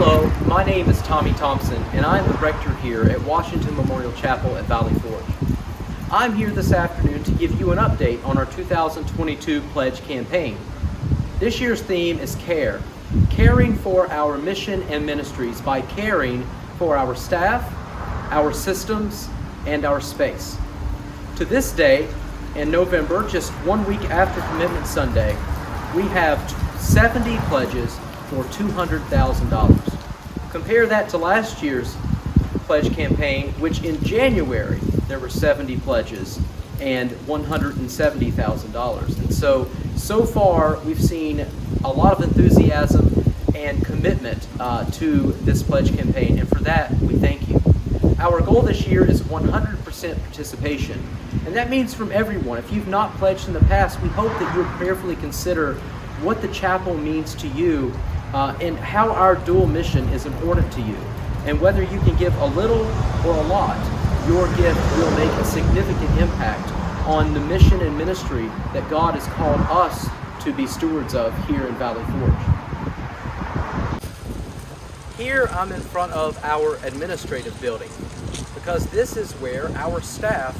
Hello, my name is Tommy Thompson, and I'm the rector here at Washington Memorial Chapel at Valley Forge. I'm here this afternoon to give you an update on our 2022 pledge campaign. This year's theme is care, caring for our mission and ministries by caring for our staff, our systems, and our space. To this day, in November, just 1 week after Commitment Sunday, we have 70 pledges for $200,000. Compare that to last year's pledge campaign, which in January there were 70 pledges and $170,000. And so far we've seen a lot of enthusiasm and commitment to this pledge campaign, and for that we thank you. Our goal this year is 100% participation, and that means from everyone. If you've not pledged in the past, we hope that you'll prayerfully consider what the chapel means to you and how our dual mission is important to you. And whether you can give a little or a lot, your gift will make a significant impact on the mission and ministry that God has called us to be stewards of here in Valley Forge. Here I'm in front of our administrative building because this is where our staff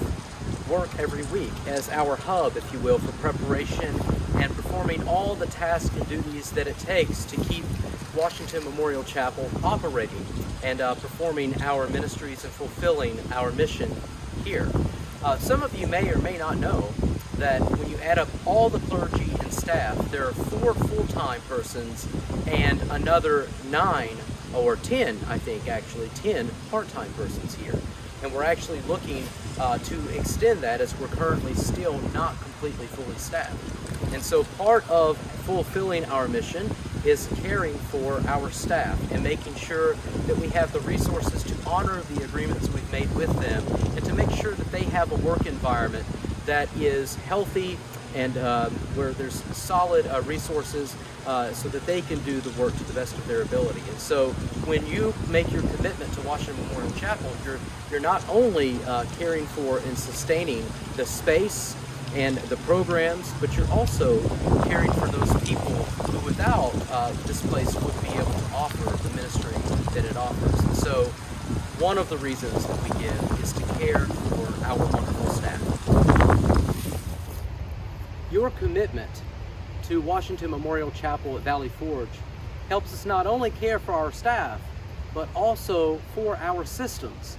work every week as our hub, if you will, for preparation and performing all the tasks and duties that it takes to keep Washington Memorial Chapel operating and performing our ministries and fulfilling our mission here. Some of you may or may not know that when you add up all the clergy and staff, there are 4 full-time persons and another 9 or 10, I think actually, 10 part-time persons here. And we're actually looking to extend that as we're currently still not completely fully staffed. And so part of fulfilling our mission is caring for our staff and making sure that we have the resources to honor the agreements we've made with them and to make sure that they have a work environment that is healthy and where there's solid resources so that they can do the work to the best of their ability. And so when you make your commitment to Washington Memorial Chapel, you're not only caring for and sustaining the space and the programs, but you're also caring for those people who without this place would be able to offer the ministry that it offers. And so one of the reasons that we give is to care for our wonderful staff. Your commitment to Washington Memorial Chapel at Valley Forge helps us not only care for our staff, but also for our systems.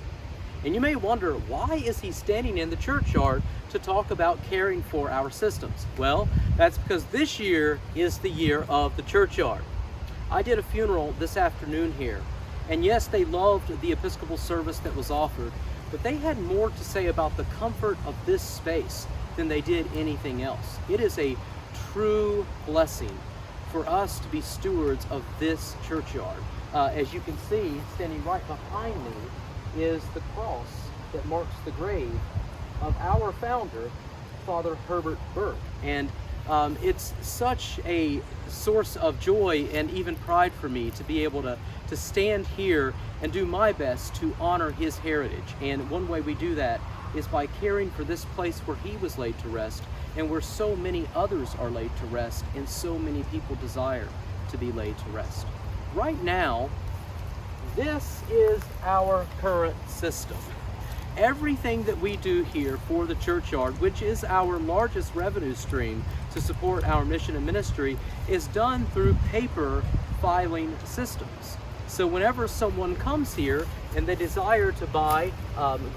And you may wonder, why is he standing in the churchyard to talk about caring for our systems? Well, that's because this year is the year of the churchyard. I did a funeral this afternoon here, and yes, they loved the Episcopal service that was offered, but they had more to say about the comfort of this space than they did anything else. It is a true blessing for us to be stewards of this churchyard. As you can see, standing right behind me is the cross that marks the grave of our founder, Father Herbert Burke. And it's such a source of joy and even pride for me to be able to stand here and do my best to honor his heritage. And one way we do that is by caring for this place where he was laid to rest and where so many others are laid to rest and so many people desire to be laid to rest. Right now, this is our current system. Everything that we do here for the churchyard, which is our largest revenue stream to support our mission and ministry, is done through paper filing systems. So whenever someone comes here and they desire to buy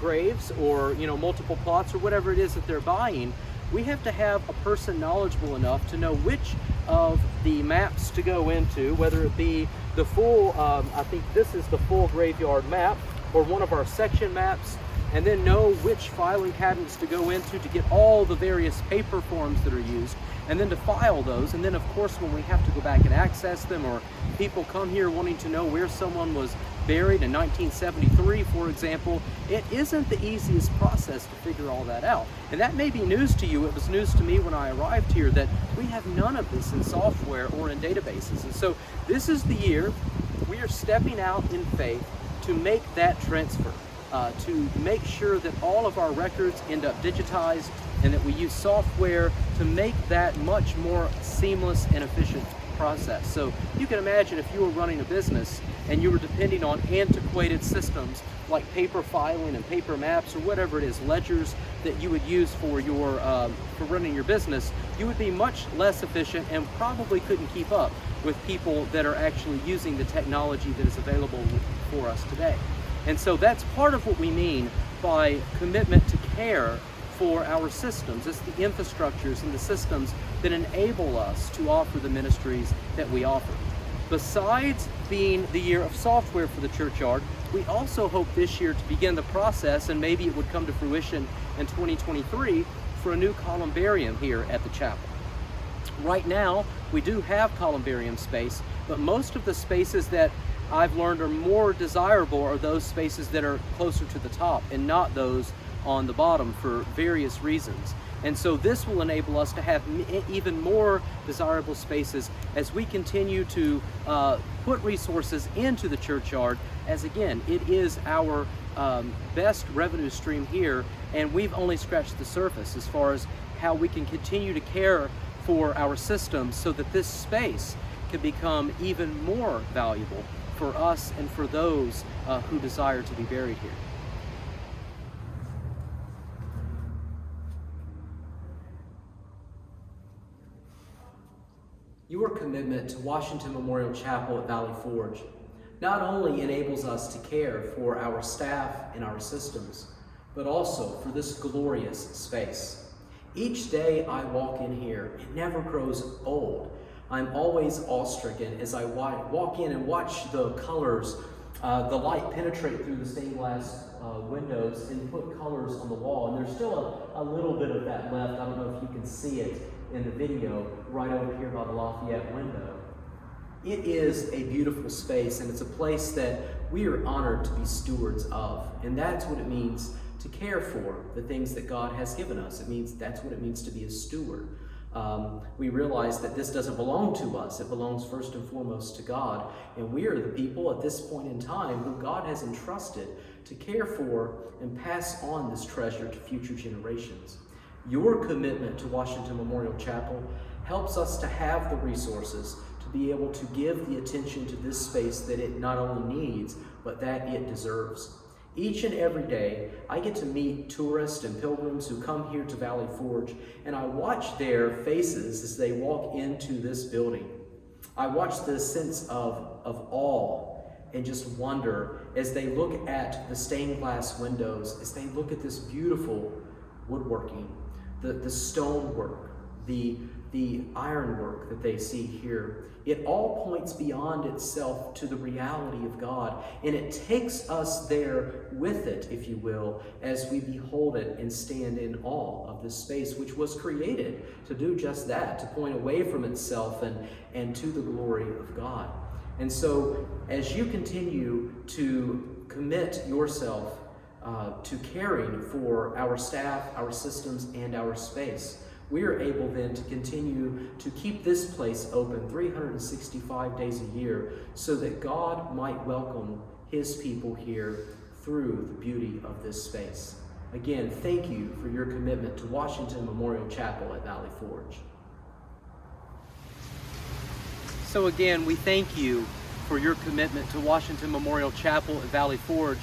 graves or multiple plots or whatever it is that they're buying, we have to have a person knowledgeable enough to know which of the maps to go into, whether it be the full, I think this is the full graveyard map, or one of our section maps, and then know which filing cabinets to go into to get all the various paper forms that are used, and then to file those. And then of course when we have to go back and access them, or people come here wanting to know where someone was buried in 1973, for example, it isn't the easiest process to figure all that out. And that may be news to you. It was news to me when I arrived here that we have none of this in software or in databases. And so this is the year we are stepping out in faith to make that transfer, to make sure that all of our records end up digitized and that we use software to make that much more seamless and efficient process. So you can imagine if you were running a business and you were depending on antiquated systems like paper filing and paper maps or whatever it is, ledgers that you would use for your for running your business, you would be much less efficient and probably couldn't keep up with people that are actually using the technology that is available for us today. And so that's part of what we mean by commitment to care for our systems. It's the infrastructures and the systems that enable us to offer the ministries that we offer. Besides being the year of software for the Churchyard, we also hope this year to begin the process, and maybe it would come to fruition in 2023, for a new columbarium here at the chapel. Right now, we do have columbarium space, but most of the spaces that I've learned are more desirable are those spaces that are closer to the top and not those on the bottom for various reasons. And so this will enable us to have even more desirable spaces as we continue to put resources into the Churchyard, as again, it is our best revenue stream here, and we've only scratched the surface as far as how we can continue to care for our systems so that this space can become even more valuable for us and for those who desire to be buried here. Your commitment to Washington Memorial Chapel at Valley Forge not only enables us to care for our staff and our systems, but also for this glorious space. Each day I walk in here, it never grows old. I'm always awestricken as I walk in and watch the colors, the light penetrate through the stained glass windows and put colors on the wall. And there's still a little bit of that left. I don't know if you can see it in the video right over here by the Lafayette window. It is a beautiful space, and it's a place that we are honored to be stewards of. And that's what it means to care for the things that God has given us. That's what it means to be a steward. We realize that this doesn't belong to us. It belongs first and foremost to God. And we are the people at this point in time who God has entrusted to care for and pass on this treasure to future generations. Your commitment to Washington Memorial Chapel helps us to have the resources to be able to give the attention to this space that it not only needs, but that it deserves. Each and every day, I get to meet tourists and pilgrims who come here to Valley Forge, and I watch their faces as they walk into this building. I watch the sense of awe and just wonder as they look at the stained glass windows, as they look at this beautiful woodworking, the stonework, the ironwork that they see here. It all points beyond itself to the reality of God, and it takes us there with it, if you will, as we behold it and stand in awe of this space, which was created to do just that, to point away from itself and to the glory of God. And so, as you continue to commit yourself to caring for our staff, our systems, and our space, we are able then to continue to keep this place open 365 days a year so that God might welcome his people here through the beauty of this space. Again, thank you for your commitment to Washington Memorial Chapel at Valley Forge. So again, we thank you for your commitment to Washington Memorial Chapel at Valley Forge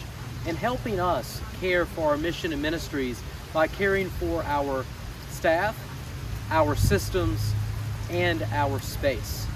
and helping us care for our mission and ministries by caring for our staff, our systems, and our space.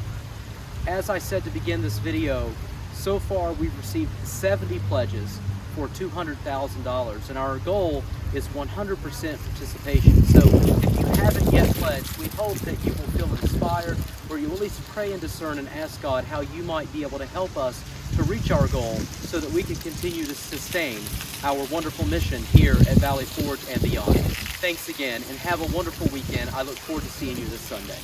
As I said to begin this video, so far we've received 70 pledges for $200,000, and our goal is 100% participation. So if you haven't yet pledged, we hope that you will feel inspired, or you will at least pray and discern and ask God how you might be able to help us to reach our goal so that we can continue to sustain our wonderful mission here at Valley Forge and beyond. Thanks again, and have a wonderful weekend. I look forward to seeing you this Sunday.